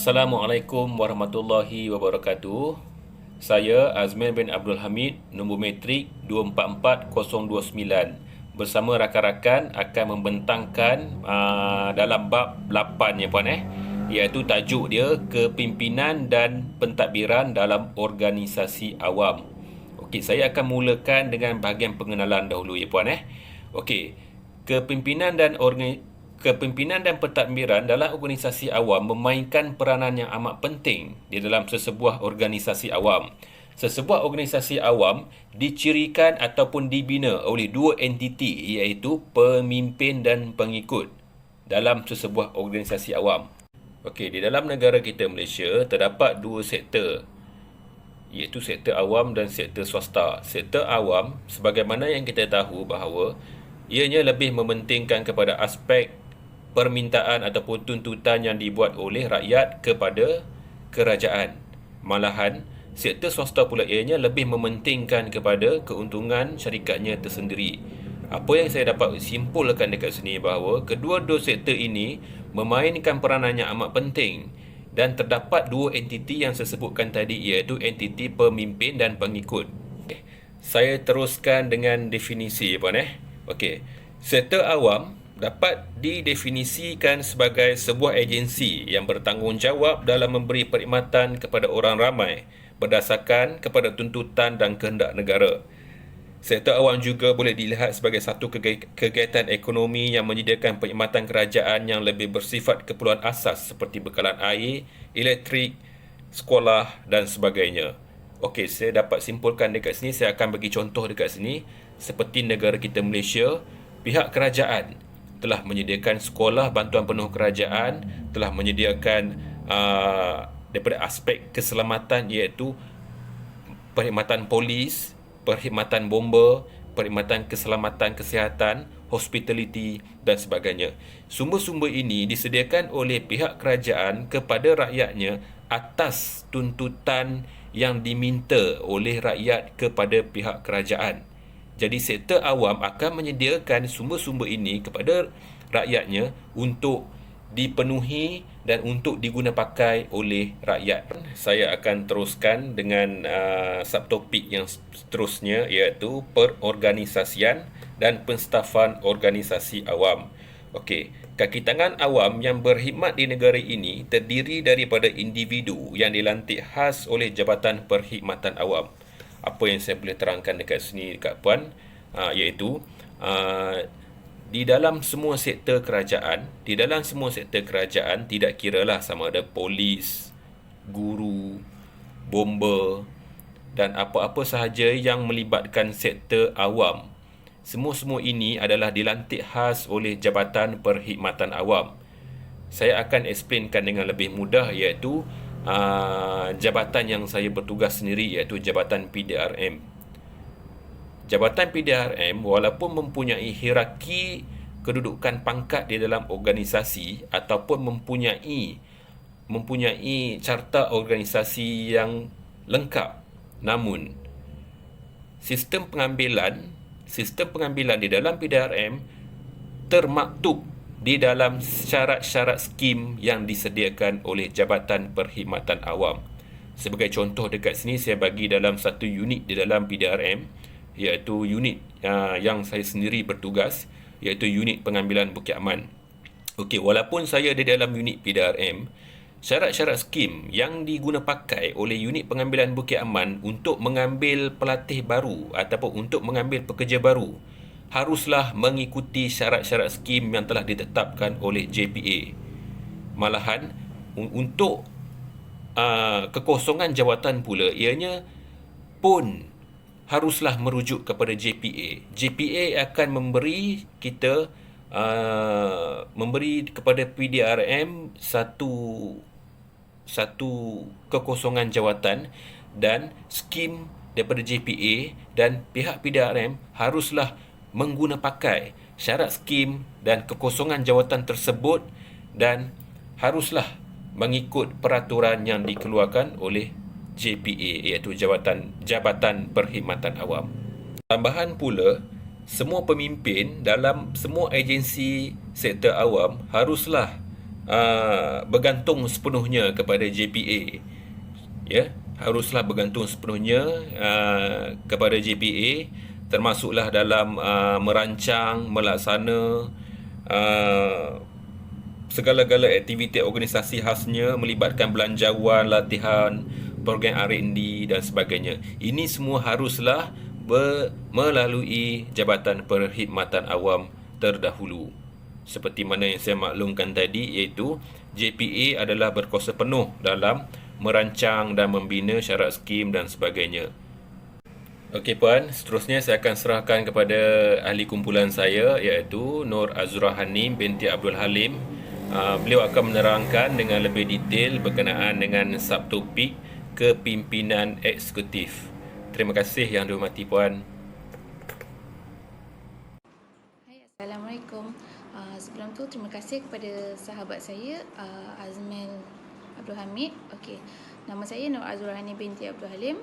Assalamualaikum warahmatullahi wabarakatuh. Saya Azmin bin Abdul Hamid, nombor metrik 244029. Bersama rakan-rakan akan membentangkan dalam bab 8 ya puan, iaitu tajuk dia kepimpinan dan pentadbiran dalam organisasi awam. Okey, saya akan mulakan dengan bahagian pengenalan dahulu ya puan. Okey, kepimpinan dan pentadbiran dalam organisasi awam memainkan peranan yang amat penting di dalam sesebuah organisasi awam. Sesebuah organisasi awam dicirikan ataupun dibina oleh dua entiti, iaitu pemimpin dan pengikut dalam sesebuah organisasi awam. Okey, di dalam negara kita Malaysia terdapat dua sektor, iaitu sektor awam dan sektor swasta. Sektor awam, sebagaimana yang kita tahu bahawa ianya lebih mementingkan kepada aspek permintaan ataupun tuntutan yang dibuat oleh rakyat kepada kerajaan. Malahan, sektor swasta pula ianya lebih mementingkan kepada keuntungan syarikatnya tersendiri. Apa yang saya dapat simpulkan dekat sini bahawa kedua-dua sektor ini memainkan peranan yang amat penting dan terdapat dua entiti yang saya sebutkan tadi, iaitu entiti pemimpin dan pengikut. Saya teruskan dengan definisi puan. Okey, sektor awam dapat didefinisikan sebagai sebuah agensi yang bertanggungjawab dalam memberi perkhidmatan kepada orang ramai berdasarkan kepada tuntutan dan kehendak negara. Sektor awam juga boleh dilihat sebagai satu kegiatan ekonomi yang menyediakan perkhidmatan kerajaan yang lebih bersifat keperluan asas seperti bekalan air, elektrik, sekolah dan sebagainya. Okey, saya dapat simpulkan dekat sini, saya akan bagi contoh dekat sini. Seperti negara kita Malaysia, pihak kerajaan telah menyediakan sekolah bantuan penuh kerajaan, telah menyediakan daripada aspek keselamatan, iaitu perkhidmatan polis, perkhidmatan bomba, perkhidmatan keselamatan kesihatan, hospitality dan sebagainya. Sumber-sumber ini disediakan oleh pihak kerajaan kepada rakyatnya atas tuntutan yang diminta oleh rakyat kepada pihak kerajaan. Jadi sektor awam akan menyediakan sumber-sumber ini kepada rakyatnya untuk dipenuhi dan untuk diguna pakai oleh rakyat. Saya akan teruskan dengan subtopik yang seterusnya, iaitu perorganisasian dan penstafan organisasi awam. Okey, kaki tangan awam yang berkhidmat di negara ini terdiri daripada individu yang dilantik khas oleh Jabatan Perkhidmatan Awam. Apa yang saya boleh terangkan dekat sini dekat puan, iaitu di dalam semua sektor kerajaan, tidak kiralah sama ada polis, guru, bomba dan apa-apa sahaja yang melibatkan sektor awam. Semua ini adalah dilantik khas oleh Jabatan Perkhidmatan Awam. Saya akan explainkan dengan lebih mudah, iaitu jabatan yang saya bertugas sendiri, iaitu Jabatan PDRM. Jabatan PDRM walaupun mempunyai hierarki kedudukan pangkat di dalam organisasi ataupun mempunyai carta organisasi yang lengkap, namun sistem pengambilan di dalam PDRM termaktub di dalam syarat-syarat skim yang disediakan oleh Jabatan Perkhidmatan Awam. Sebagai contoh dekat sini, saya bagi dalam satu unit di dalam PDRM, iaitu unit yang saya sendiri bertugas, iaitu unit pengambilan Bukit Aman. Okey, walaupun saya di dalam unit PDRM, syarat-syarat skim yang diguna pakai oleh unit pengambilan Bukit Aman untuk mengambil pelatih baru ataupun untuk mengambil pekerja baru haruslah mengikuti syarat-syarat skim yang telah ditetapkan oleh JPA. Malahan, untuk kekosongan jawatan pula, ianya pun haruslah merujuk kepada JPA. JPA akan memberi kepada PDRM satu kekosongan jawatan dan skim daripada JPA, dan pihak PDRM haruslah mengguna pakai syarat skim dan kekosongan jawatan tersebut dan haruslah mengikut peraturan yang dikeluarkan oleh JPA, iaitu Jabatan Perkhidmatan Awam. Tambahan pula, semua pemimpin dalam semua agensi sektor awam haruslah bergantung sepenuhnya kepada JPA. Ya, haruslah bergantung sepenuhnya kepada JPA, termasuklah dalam merancang, melaksana segala-gala aktiviti organisasi khasnya melibatkan belanjawan, latihan, program R&D dan sebagainya. Ini semua haruslah melalui Jabatan Perkhidmatan Awam terdahulu. Seperti mana yang saya maklumkan tadi, iaitu JPA adalah berkuasa penuh dalam merancang dan membina syarat skim dan sebagainya. Okey puan, seterusnya saya akan serahkan kepada ahli kumpulan saya, iaitu Nur Azura Hanim binti Abdul Halim. Beliau akan menerangkan dengan lebih detail berkenaan dengan subtopik kepimpinan eksekutif. Terima kasih yang dihormati puan. Hai, Assalamualaikum. Sebelum tu terima kasih kepada sahabat saya Azmil Abdul Hamid. Okey. Nama saya Nur Azura Hani binti Abdul Halim,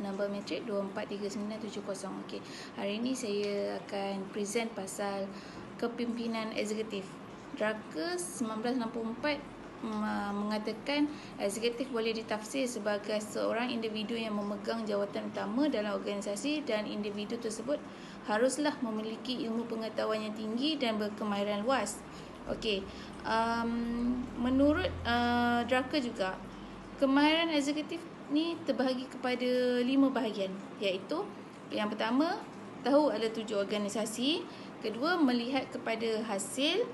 nombor matrik 243970. Okey. Hari ini saya akan present pasal kepimpinan eksekutif. Draka 1964 mengatakan eksekutif boleh ditafsir sebagai seorang individu yang memegang jawatan utama dalam organisasi, dan individu tersebut haruslah memiliki ilmu pengetahuan yang tinggi dan berkemahiran luas. Okey, menurut Draka juga, kemahiran eksekutif ni terbahagi kepada 5 bahagian, iaitu yang pertama, tahu ada tujuan organisasi. Kedua, melihat kepada hasil.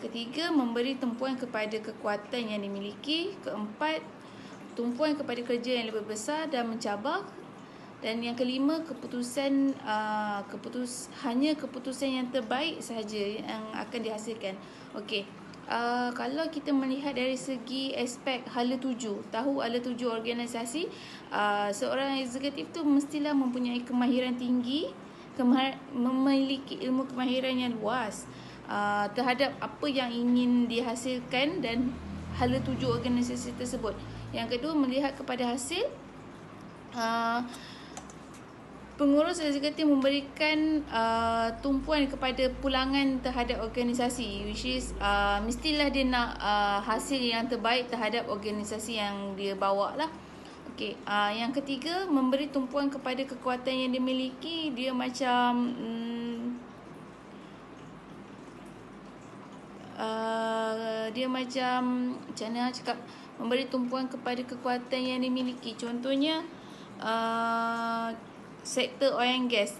Ketiga, memberi tumpuan kepada kekuatan yang dimiliki. Keempat, tumpuan kepada kerja yang lebih besar dan mencabar. Dan yang kelima, hanya keputusan yang terbaik sahaja yang akan dihasilkan. Okey. Kalau kita melihat dari segi aspek hala tuju, tahu hala tuju organisasi, seorang eksekutif tu mestilah mempunyai kemahiran tinggi, memiliki ilmu kemahiran yang luas terhadap apa yang ingin dihasilkan dan hala tuju organisasi tersebut. Yang kedua, melihat kepada hasil. Pengurus eksekutif memberikan tumpuan kepada pulangan terhadap organisasi, which is mestilah dia nak hasil yang terbaik terhadap organisasi yang dia bawa lah. Okay. Yang ketiga, memberi tumpuan kepada kekuatan yang dimiliki. Dia macam macam mana cakap, memberi tumpuan kepada kekuatan yang dimiliki. Contohnya sektor oil and gas.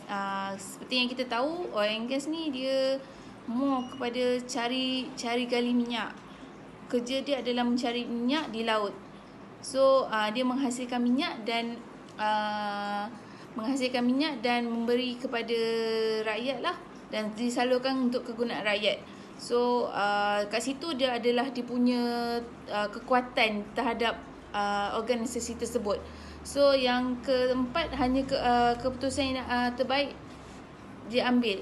Seperti yang kita tahu, oil and gas ni dia more kepada cari gali minyak. Kerja dia adalah mencari minyak di laut. So dia menghasilkan minyak dan memberi kepada rakyat lah, dan disalurkan untuk kegunaan rakyat. So kat situ dia punya kekuatan terhadap organisasi tersebut. So yang keempat, hanya keputusan yang terbaik diambil.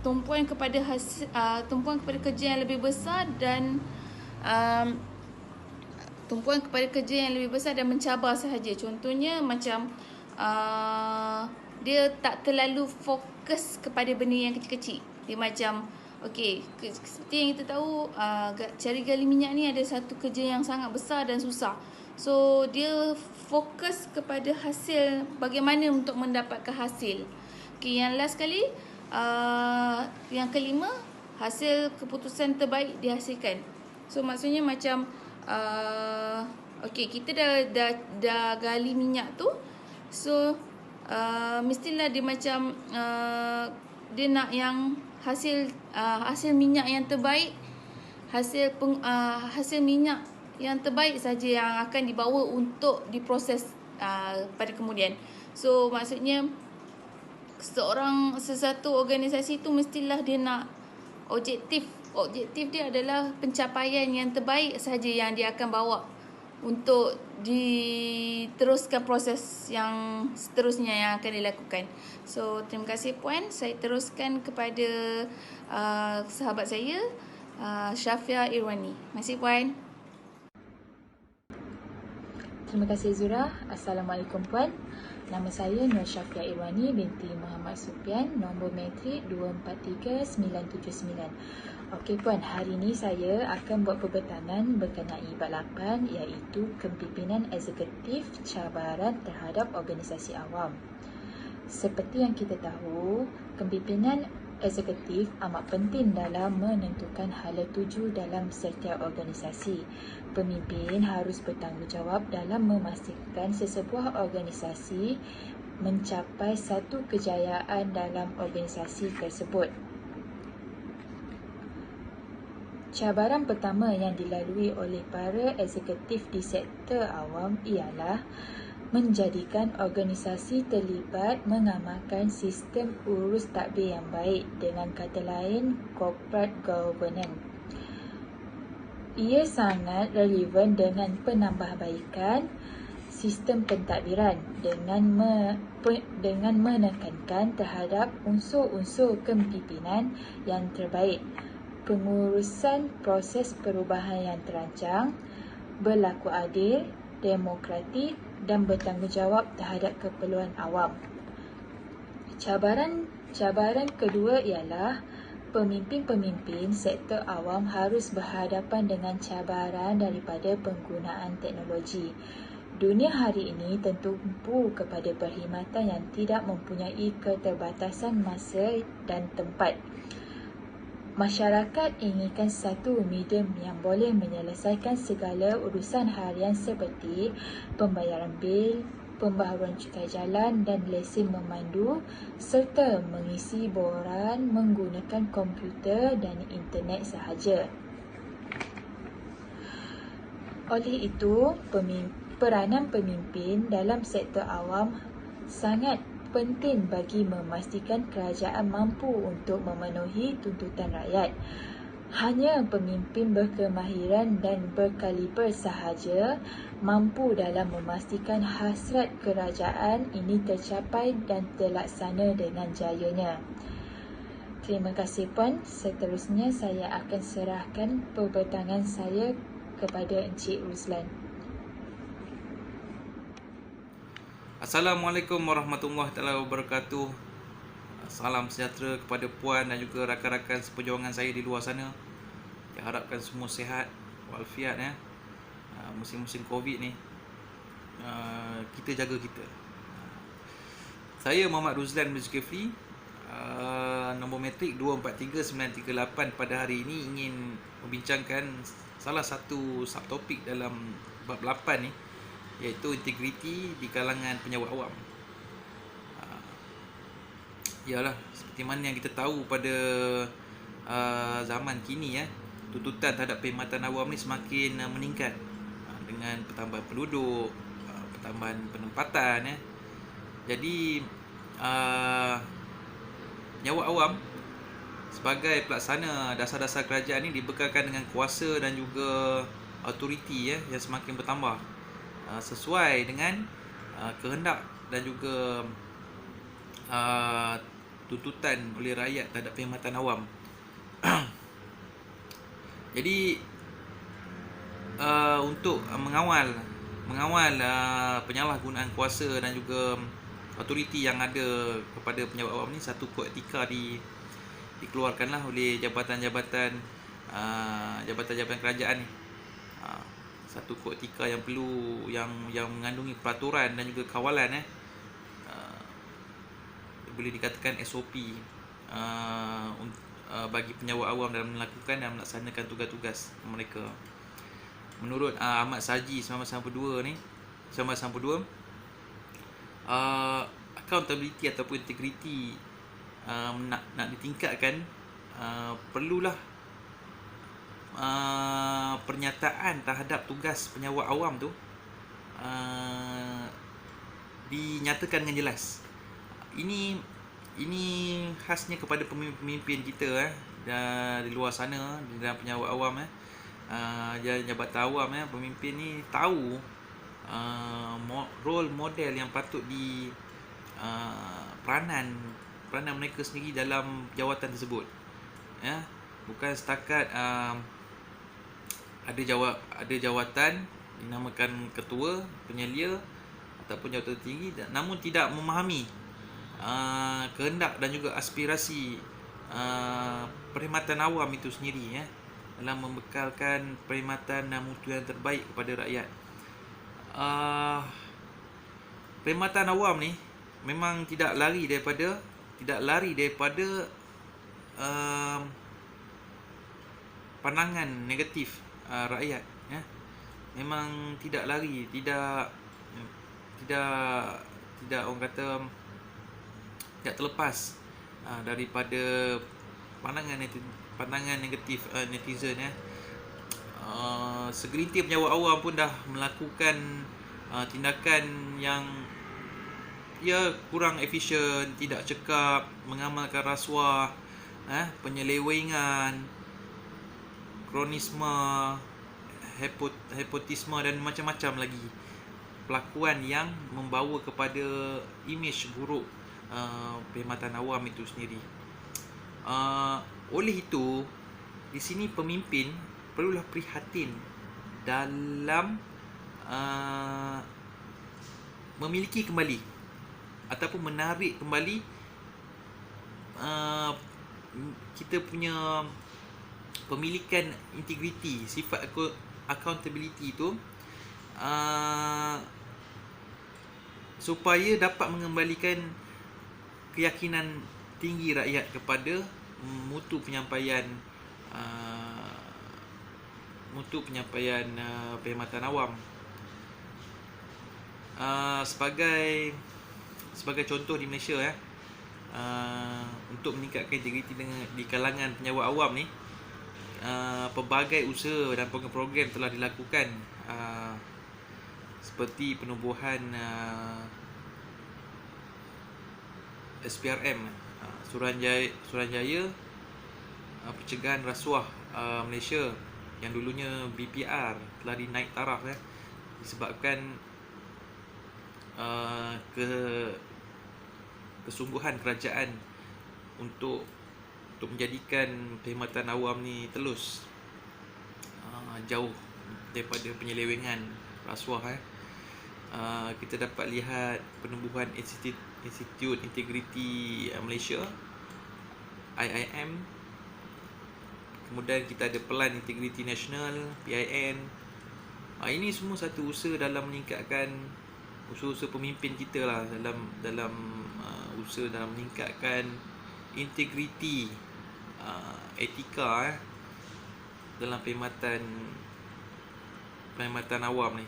Tumpuan kepada kerja yang lebih besar dan mencabar sahaja. Contohnya macam dia tak terlalu fokus kepada benda yang kecil-kecil. Dia macam, okey, seperti yang kita tahu, cari gali minyak ni ada satu kerja yang sangat besar dan susah. So dia fokus kepada hasil, bagaimana untuk mendapatkan hasil. Okey, yang last kali, yang kelima, hasil keputusan terbaik dihasilkan. So maksudnya macam okey, kita dah gali minyak tu. So mestilah dia macam dia nak yang hasil minyak yang terbaik, hasil minyak yang terbaik saja yang akan dibawa untuk diproses pada kemudian. So maksudnya sesuatu organisasi tu mestilah dia nak objektif dia adalah pencapaian yang terbaik saja yang dia akan bawa untuk diteruskan proses yang seterusnya yang akan dilakukan. So terima kasih puan. Saya teruskan kepada sahabat saya, Syafia Irwani. Terima kasih puan. Terima kasih Zura. Assalamualaikum puan. Nama saya Nur Syafia Irwani binti Muhammad Supian, nombor matrik 243979. Okey Puan, hari ini saya akan buat pembetanan berkenai bab 8 iaitu kepimpinan eksekutif cabaran terhadap organisasi awam. Seperti yang kita tahu, kepimpinan eksekutif amat penting dalam menentukan hala tuju dalam setiap organisasi. Pemimpin harus bertanggungjawab dalam memastikan sesebuah organisasi mencapai satu kejayaan dalam organisasi tersebut. Cabaran pertama yang dilalui oleh para eksekutif di sektor awam ialah menjadikan organisasi terlibat mengamalkan sistem urus tadbir yang baik, dengan kata lain corporate governance. Ia sangat relevan dengan penambahbaikan sistem pentadbiran dengan menekankan terhadap unsur-unsur kepimpinan yang terbaik, pengurusan proses perubahan yang terancang, berlaku adil, demokratik dan bertanggungjawab terhadap keperluan awam. Cabaran kedua ialah pemimpin-pemimpin sektor awam harus berhadapan dengan cabaran daripada penggunaan teknologi. Dunia hari ini tertumpu kepada perkhidmatan yang tidak mempunyai keterbatasan masa dan tempat. Masyarakat inginkan satu medium yang boleh menyelesaikan segala urusan harian seperti pembayaran bil, pembaharuan cukai jalan dan lesen memandu, serta mengisi borang menggunakan komputer dan internet sahaja. Oleh itu, peranan pemimpin dalam sektor awam sangat penting bagi memastikan kerajaan mampu untuk memenuhi tuntutan rakyat. Hanya pemimpin berkemahiran dan berkaliber sahaja mampu dalam memastikan hasrat kerajaan ini tercapai dan terlaksana dengan jayanya. Terima kasih Puan. Seterusnya saya akan serahkan pembetanan saya kepada Encik Ruslan. Assalamualaikum warahmatullahi wabarakatuh. Salam sejahtera kepada puan dan juga rakan-rakan seperjuangan saya di luar sana. Saya harapkan semua sihat walafiat ya. Musim-musim Covid ni kita jaga kita. Saya Muhammad Ruslan bin Zulkifli, nombor matrik 243938. Pada hari ini ingin membincangkan salah satu subtopik dalam bab 8 ni, iaitu integriti di kalangan penyawat awam. Ialah seperti mana yang kita tahu pada zaman kini ya, tuntutan terhadap perkhidmatan awam ni semakin meningkat dengan pertambahan penduduk, pertambahan penempatan ya. Jadi penyawat awam sebagai pelaksana dasar-dasar kerajaan ni dibekalkan dengan kuasa dan juga autoriti ya, yang semakin bertambah sesuai dengan kehendak dan juga tuntutan oleh rakyat terhadap perkhidmatan awam. Jadi untuk mengawal penyalahgunaan kuasa dan juga autoriti yang ada kepada penyawat awam ni, satu kod etika dikeluarkanlah oleh jabatan-jabatan kerajaan ni. Satu kod etika yang perlu yang mengandungi peraturan dan juga kawalan boleh dikatakan SOP bagi penyawat awam dalam melakukan dan melaksanakan tugas-tugas mereka. Menurut Ahmad Saji 1992 accountability ataupun integriti nak ditingkatkan, perlulah pernyataan terhadap tugas penyawat awam tu dinyatakan dengan jelas. Ini khasnya kepada pemimpin kita di luar sana, di dalam penyawat awam jabatan awam pemimpin ni tahu role model yang patut peranan mereka sendiri dalam jawatan tersebut ya. Bukan setakat ada jawatan dinamakan ketua, penyelia, ataupun jawatan tertinggi, namun tidak memahami kehendak dan juga aspirasi perkhidmatan awam itu sendiri, dalam membekalkan perkhidmatan dan mutu yang terbaik kepada rakyat. Perkhidmatan awam ni memang tidak lari daripada pandangan negatif rakyat, memang tidak lari, tidak orang kata tidak terlepas daripada pandangan negatif netizen. Segelintir penjawat awam pun dah melakukan tindakan yang kurang efisien, tidak cekap, mengamalkan rasuah, penyelewengan, kronisme, nepotisme dan macam-macam lagi pelakuan yang membawa kepada imej buruk perkhidmatan awam itu sendiri. Oleh itu, di sini pemimpin perlulah prihatin dalam memiliki kembali ataupun menarik kembali kita punya pemilikan integriti, sifat accountability itu, supaya dapat mengembalikan keyakinan tinggi rakyat kepada mutu penyampaian perkhidmatan awam. Sebagai contoh di Malaysia, untuk meningkatkan integriti di kalangan penjawat awam ni, pelbagai usaha dan program-program telah dilakukan, seperti penubuhan SPRM, Suruhanjaya Pencegahan Rasuah Malaysia, yang dulunya BPR, telah dinaik taraf disebabkan kesungguhan kerajaan untuk menjadikan perkhidmatan awam ni telus jauh daripada penyelewengan rasuah. Kita dapat lihat penubuhan Institut Integriti Malaysia, IIM. Kemudian kita ada Pelan Integriti Nasional, PIN. Ini semua satu usaha dalam meningkatkan usaha-usaha pemimpin kita lah, dalam usaha dalam meningkatkan integriti, etika dalam perkhidmatan awam ni.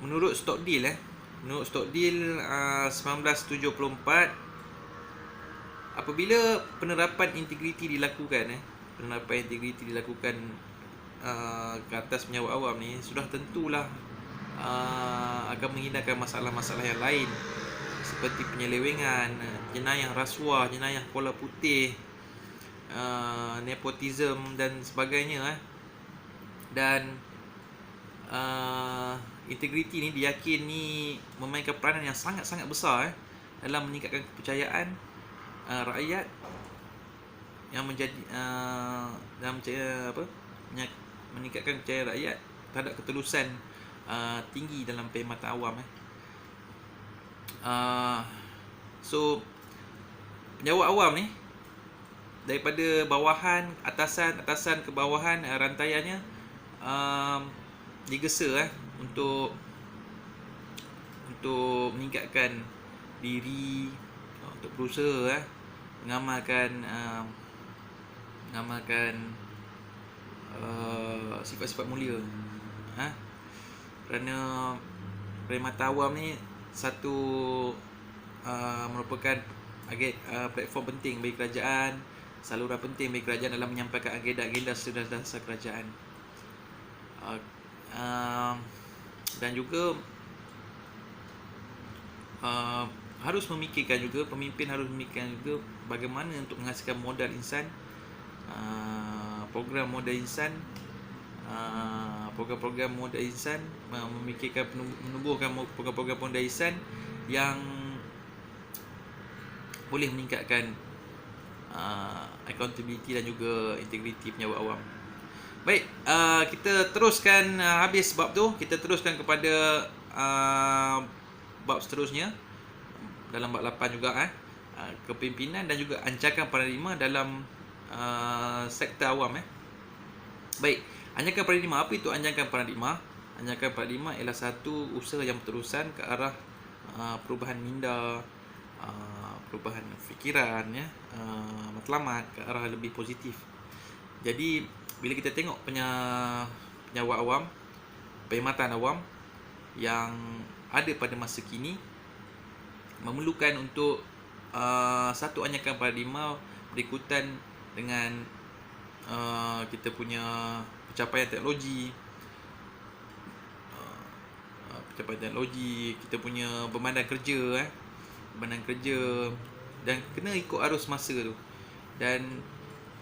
Menurut Stockdale 1974, apabila penerapan integriti dilakukan ke atas penjawat awam ni, sudah tentulah akan menghindarkan masalah-masalah yang lain seperti penyelewengan, jenayah rasuah, jenayah kola putih, nepotism dan sebagainya. Dan integriti ni diyakini memainkan peranan yang sangat-sangat besar dalam meningkatkan kepercayaan rakyat, yang menjadi meningkatkan kepercayaan rakyat terhadap ketulusan tinggi dalam perkhidmatan awam. So penjawat awam ni, daripada bawahan, atasan ke bawahan, rantaiannya digesa untuk meningkatkan diri, untuk berusaha mengamalkan sifat-sifat mulia. Kerana perkhidmatan awam ni merupakan platform penting bagi kerajaan, saluran penting bagi kerajaan dalam menyampaikan agenda-agenda dasar kerajaan. Dan juga pemimpin harus memikirkan juga bagaimana untuk menghasilkan modal insan, program modal insan, memikirkan menubuhkan program-program modal insan yang boleh meningkatkan accountability dan juga integriti penjawat awam. Baik, kita teruskan habis bab tu, kita teruskan kepada bab seterusnya dalam bab 8 juga kepimpinan dan juga ancakan paradigma dalam sektor awam Baik, anjakan paradigma, apa itu anjakan paradigma? Anjakan paradigma ialah satu usaha yang berterusan ke arah perubahan minda, perubahan fikiran matlamat ke arah lebih positif. Jadi bila kita tengok penyawa awam, perkhidmatan awam yang ada pada masa kini memerlukan untuk satu anjakan paradigma berikutan dengan kita punya pencapaian teknologi, kita punya bebandan kerja dan kena ikut arus masa tu. Dan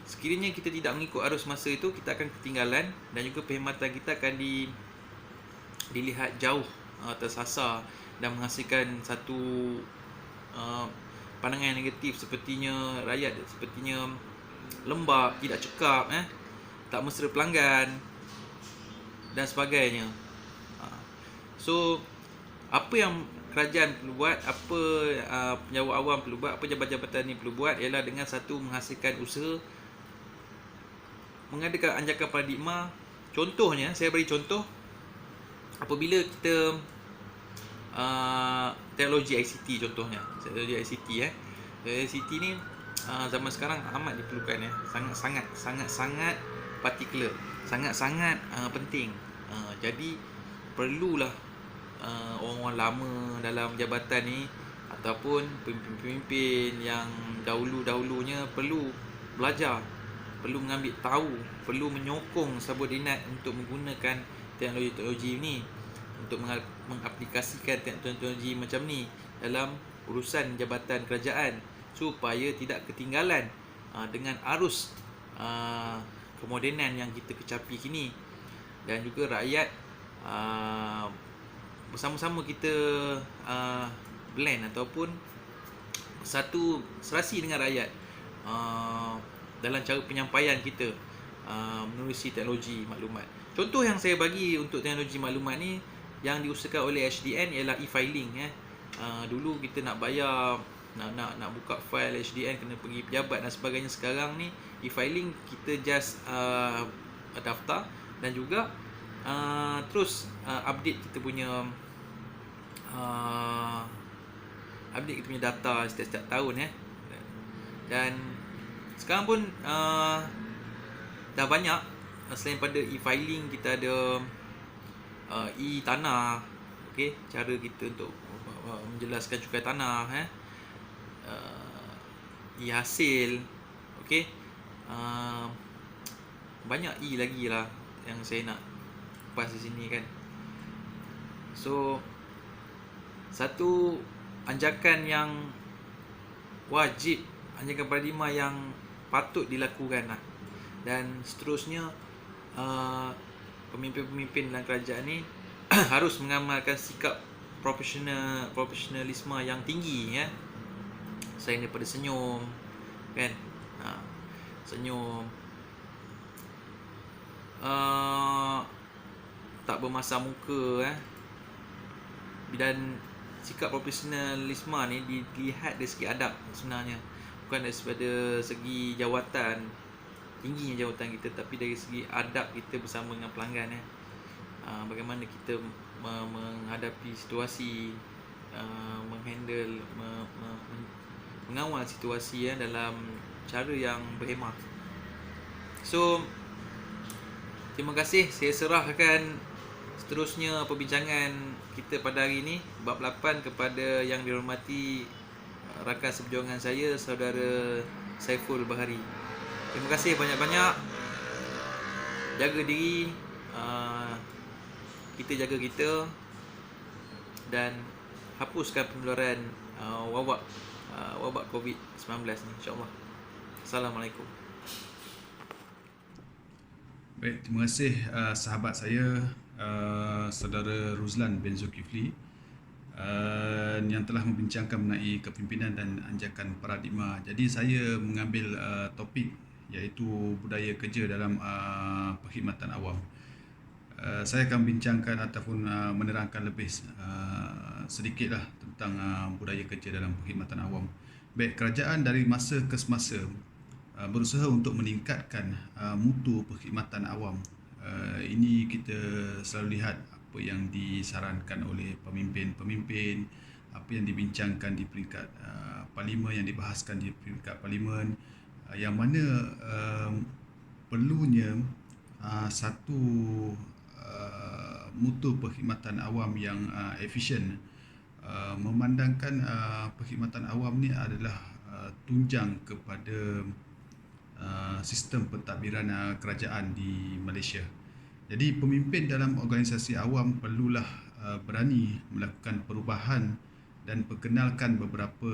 sekiranya kita tidak mengikut arus masa itu, kita akan ketinggalan dan juga perkhidmatan kita akan dilihat jauh, tersasar dan menghasilkan satu pandangan yang negatif, sepertinya rakyat sepertinya lembab, tidak cekap, tak mesra pelanggan dan sebagainya. So apa yang kerajaan perlu buat, apa penjawat awam perlu buat, apa jabatan-jabatan ni perlu buat ialah dengan satu menghasilkan usaha mengadakan anjakan paradigma. Contohnya, saya beri contoh, apabila kita teknologi ICT contohnya. Teknologi ICT ICT ni zaman sekarang amat diperlukan sangat particular, sangat penting. Jadi perlulah orang-orang lama dalam jabatan ni ataupun pemimpin yang dahulunya perlu belajar, perlu mengambil tahu, perlu menyokong subordinat untuk menggunakan teknologi ni, untuk mengaplikasikan teknologi macam ni dalam urusan jabatan kerajaan supaya tidak ketinggalan dengan arus kemodenan yang kita kecapi kini. Dan juga rakyat bersama-sama kita blend ataupun satu serasi dengan rakyat dalam cara penyampaian kita menerusi teknologi maklumat. Contoh yang saya bagi untuk teknologi maklumat ni yang diusahakan oleh HDN ialah e-filing. Dulu kita nak bayar, nak buka file HDN kena pergi pejabat dan sebagainya. Sekarang ni e-filing kita just daftar dan juga terus update kita punya data setiap tahun Dan sekarang pun dah banyak, selain pada e-filing kita ada e-tanah, cara kita untuk menjelaskan cukai tanah, e-hasil, banyak lagi lah yang saya nak bahas di sini kan. So satu anjakan yang wajib, anjakan paradigma yang patut dilakukan lah. Dan seterusnya pemimpin-pemimpin dalam kerajaan ni harus mengamalkan sikap profesionalisme yang tinggi selain daripada senyum kan, senyum, tak bermasam muka dan sikap profesionalisme ni dilihat dari segi adab sebenarnya, bukan daripada segi jawatan, tingginya jawatan kita, tapi dari segi adab kita bersama dengan pelanggan bagaimana kita menghadapi situasi, menghandle, mengawal situasi dalam cara yang berhemah. So terima kasih, saya serahkan seterusnya perbincangan kita pada hari ini bab 8 kepada yang dihormati rakan seperjuangan saya, saudara Saiful Bahari. Terima kasih banyak-banyak. Jaga diri, kita jaga kita, dan hapuskan penularan wabak COVID-19 ni, insya-Allah. Assalamualaikum. Baik, terima kasih sahabat saya, saudara Ruzlan bin Zulkifli, yang telah membincangkan mengenai kepimpinan dan anjakan paradigma. Jadi saya mengambil topik iaitu budaya kerja dalam perkhidmatan awam. Saya akan bincangkan ataupun menerangkan lebih sedikitlah tentang budaya kerja dalam perkhidmatan awam. Baik, kerajaan dari masa ke semasa berusaha untuk meningkatkan mutu perkhidmatan awam. Ini kita selalu lihat apa yang disarankan oleh pemimpin-pemimpin, apa yang dibincangkan di peringkat parlimen, yang dibahaskan di peringkat parlimen, yang mana perlunya satu mutu perkhidmatan awam yang efisien, memandangkan perkhidmatan awam ni adalah tunjang kepada sistem pentadbiran kerajaan di Malaysia. Jadi pemimpin dalam organisasi awam perlulah berani melakukan perubahan dan perkenalkan beberapa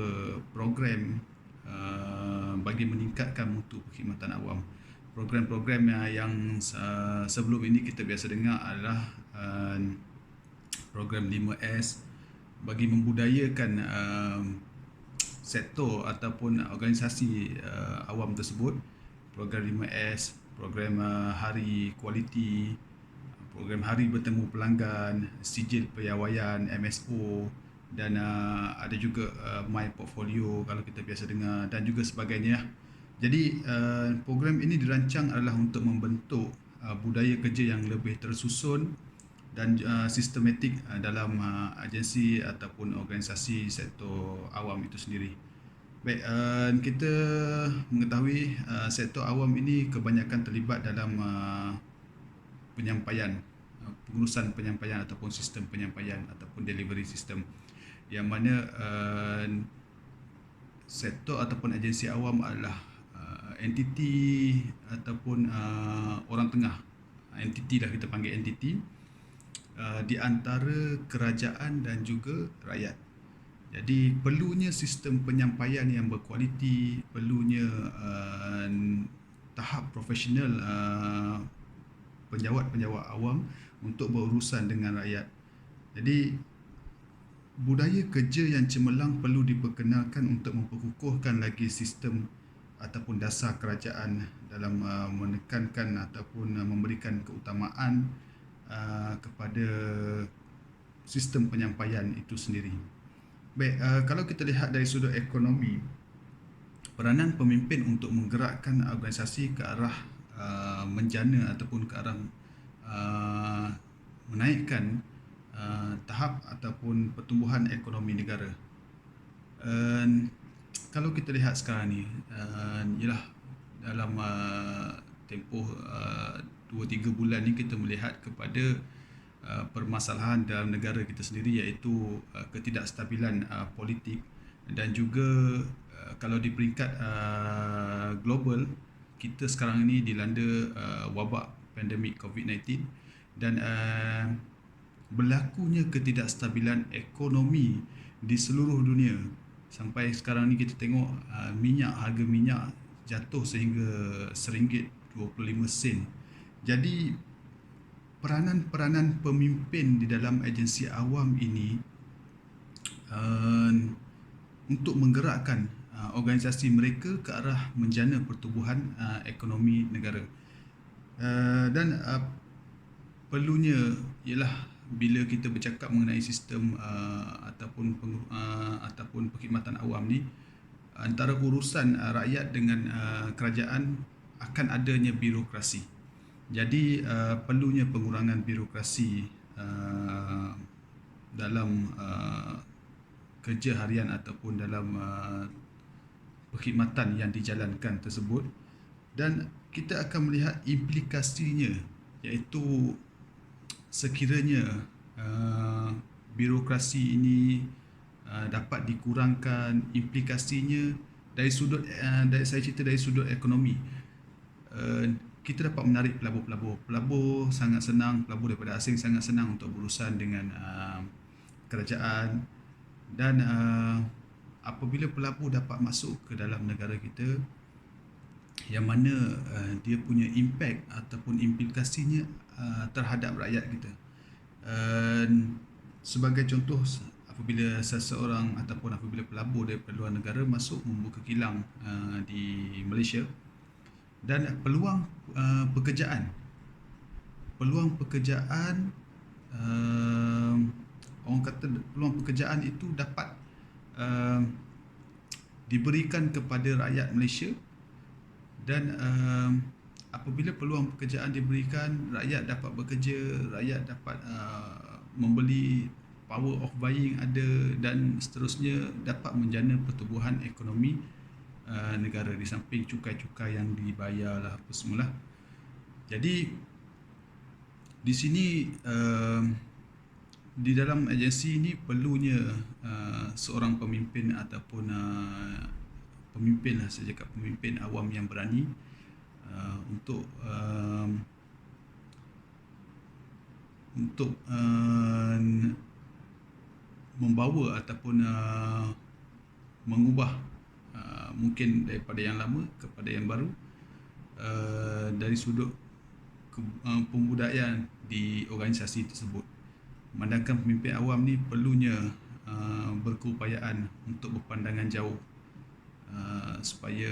program bagi meningkatkan mutu perkhidmatan awam. Program-program yang sebelum ini kita biasa dengar adalah program 5S bagi membudayakan sektor ataupun organisasi awam tersebut. Program 5S, program Hari Kualiti, program Hari Bertemu Pelanggan, Sijil Piawaian, MSO, dan ada juga My Portfolio kalau kita biasa dengar, dan juga sebagainya. Jadi program ini dirancang adalah untuk membentuk budaya kerja yang lebih tersusun dan sistematik dalam agensi ataupun organisasi sektor awam itu sendiri. Baik, kita mengetahui sektor awam ini kebanyakan terlibat dalam penyampaian, pengurusan penyampaian ataupun sistem penyampaian ataupun delivery system, yang mana sektor ataupun agensi awam adalah entiti ataupun orang tengah, entiti lah kita panggil entiti, di antara kerajaan dan juga rakyat. Jadi perlunya sistem penyampaian yang berkualiti, perlunya tahap profesional penjawat-penjawat awam untuk berurusan dengan rakyat. Jadi budaya kerja yang cemerlang perlu diperkenalkan untuk memperkukuhkan lagi sistem ataupun dasar kerajaan dalam menekankan ataupun memberikan keutamaan kepada sistem penyampaian itu sendiri. Baik, kalau kita lihat dari sudut ekonomi, peranan pemimpin untuk menggerakkan organisasi ke arah menjana ataupun ke arah menaikkan tahap ataupun pertumbuhan ekonomi negara. Kalau kita lihat sekarang ni, ialah dalam tempoh 2-3 bulan ni kita melihat kepada permasalahan dalam negara kita sendiri, iaitu ketidakstabilan politik, dan juga kalau di peringkat global, kita sekarang ini dilanda wabak pandemik COVID-19 dan berlakunya ketidakstabilan ekonomi di seluruh dunia. Sampai sekarang ni kita tengok harga minyak jatuh sehingga RM1.25. Jadi peranan-peranan pemimpin di dalam agensi awam ini untuk menggerakkan organisasi mereka ke arah menjana pertumbuhan ekonomi negara. Dan perlunya ialah bila kita bercakap mengenai sistem ataupun perkhidmatan awam ni, antara urusan rakyat dengan kerajaan akan adanya birokrasi. Jadi perlunya pengurangan birokrasi dalam kerja harian ataupun dalam perkhidmatan yang dijalankan tersebut, dan kita akan melihat implikasinya, iaitu sekiranya birokrasi ini dapat dikurangkan, implikasinya dari sudut saya cerita dari sudut ekonomi, kita dapat menarik pelabur sangat senang, pelabur daripada asing sangat senang untuk berurusan dengan kerajaan, dan apabila pelabur dapat masuk ke dalam negara kita, yang mana dia punya impact ataupun implikasinya terhadap rakyat kita. Sebagai contoh, apabila seseorang ataupun apabila pelabur daripada luar negara masuk membuka kilang di Malaysia, dan peluang pekerjaan. Peluang pekerjaan, orang kata peluang pekerjaan itu dapat diberikan kepada rakyat Malaysia, dan apabila peluang pekerjaan diberikan, rakyat dapat bekerja, rakyat dapat membeli, power of buying ada, dan seterusnya, dapat menjana pertumbuhan ekonomi negara di samping cukai-cukai yang dibayar lah apa semula. Jadi di sini di dalam agensi ini perlunya seorang pemimpin ataupun pemimpin lah, saya cakap pemimpin awam yang berani untuk membawa ataupun mengubah mungkin daripada yang lama kepada yang baru dari sudut pembudayaan di organisasi tersebut. Memandangkan pemimpin awam ni perlunya berkeupayaan untuk berpandangan jauh supaya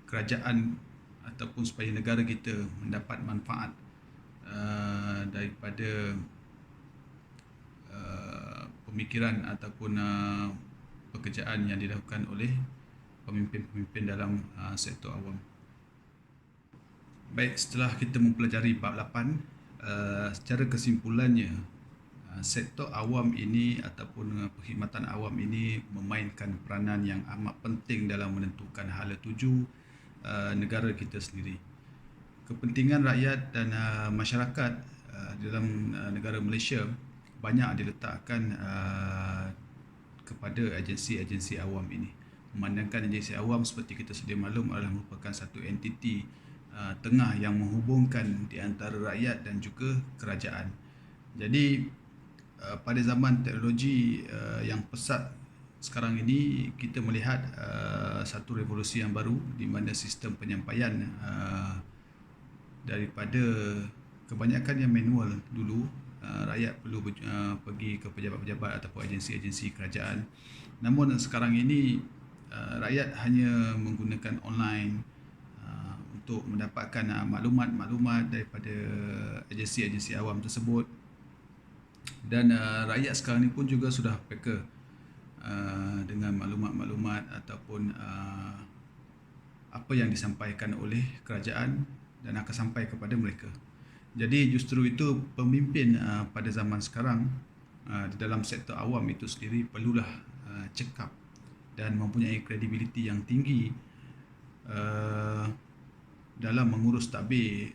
kerajaan ataupun supaya negara kita mendapat manfaat daripada pemikiran ataupun pekerjaan yang dilakukan oleh pemimpin-pemimpin dalam sektor awam. Baik, setelah kita mempelajari bab 8, secara kesimpulannya, sektor awam ini ataupun perkhidmatan awam ini memainkan peranan yang amat penting dalam menentukan hala tuju negara kita sendiri. Kepentingan rakyat dan masyarakat dalam negara Malaysia banyak diletakkan kepada agensi-agensi awam ini. Memandangkan agensi awam seperti kita sedia maklum adalah merupakan satu entiti tengah yang menghubungkan di antara rakyat dan juga kerajaan. Jadi pada zaman teknologi yang pesat sekarang ini, kita melihat satu revolusi yang baru di mana sistem penyampaian daripada kebanyakan yang manual dulu, rakyat perlu pergi ke pejabat-pejabat ataupun agensi-agensi kerajaan. Namun sekarang ini rakyat hanya menggunakan online untuk mendapatkan maklumat-maklumat daripada agensi-agensi awam tersebut. Dan rakyat sekarang ni pun juga sudah peka dengan maklumat-maklumat ataupun apa yang disampaikan oleh kerajaan dan akan sampai kepada mereka. Jadi justru itu pemimpin pada zaman sekarang di dalam sektor awam itu sendiri perlulah cekap dan mempunyai kredibiliti yang tinggi dalam mengurus tadbir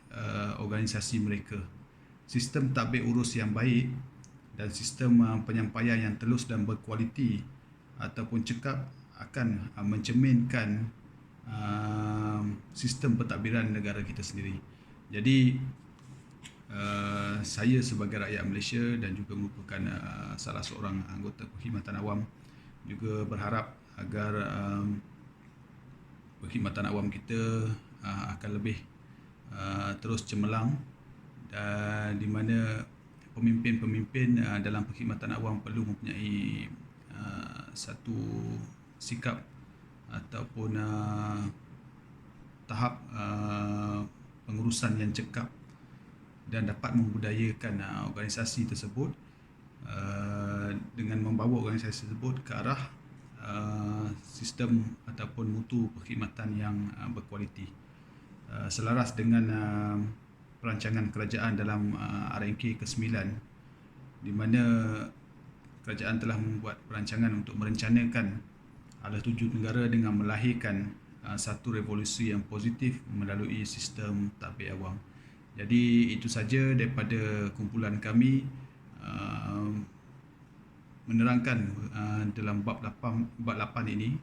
organisasi mereka. Sistem tadbir urus yang baik dan sistem penyampaian yang telus dan berkualiti ataupun cekap akan mencerminkan sistem pentadbiran negara kita sendiri. Jadi saya sebagai rakyat Malaysia dan juga merupakan salah seorang anggota perkhidmatan awam juga berharap agar perkhidmatan awam kita akan lebih terus cemerlang, dan di mana pemimpin-pemimpin dalam perkhidmatan awam perlu mempunyai satu sikap ataupun tahap pengurusan yang cekap dan dapat membudayakan organisasi tersebut dengan membawa organisasi tersebut ke arah sistem ataupun mutu perkhidmatan yang berkualiti, selaras dengan perancangan kerajaan dalam RNK ke-9, di mana kerajaan telah membuat perancangan untuk merencanakan hala tuju negara dengan melahirkan satu revolusi yang positif melalui sistem tadbir awam. Jadi itu saja daripada kumpulan kami menerangkan dalam bab 8 ini.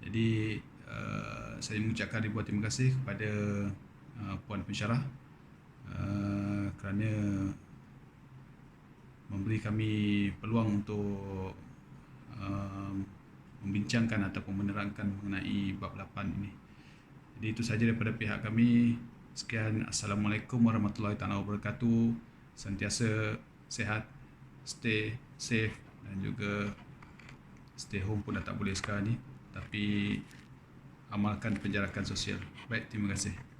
Jadi saya mengucapkan ribuan terima kasih kepada Puan Pensyarah kerana memberi kami peluang untuk membincangkan ataupun menerangkan mengenai bab 8 ini. Jadi itu saja daripada pihak kami. Sekian, Assalamualaikum warahmatullahi wabarakatuh. Sentiasa sihat, stay safe, dan juga stay home pun dah tak boleh sekarang ni. Tapi amalkan penjarakan sosial. Baik, terima kasih.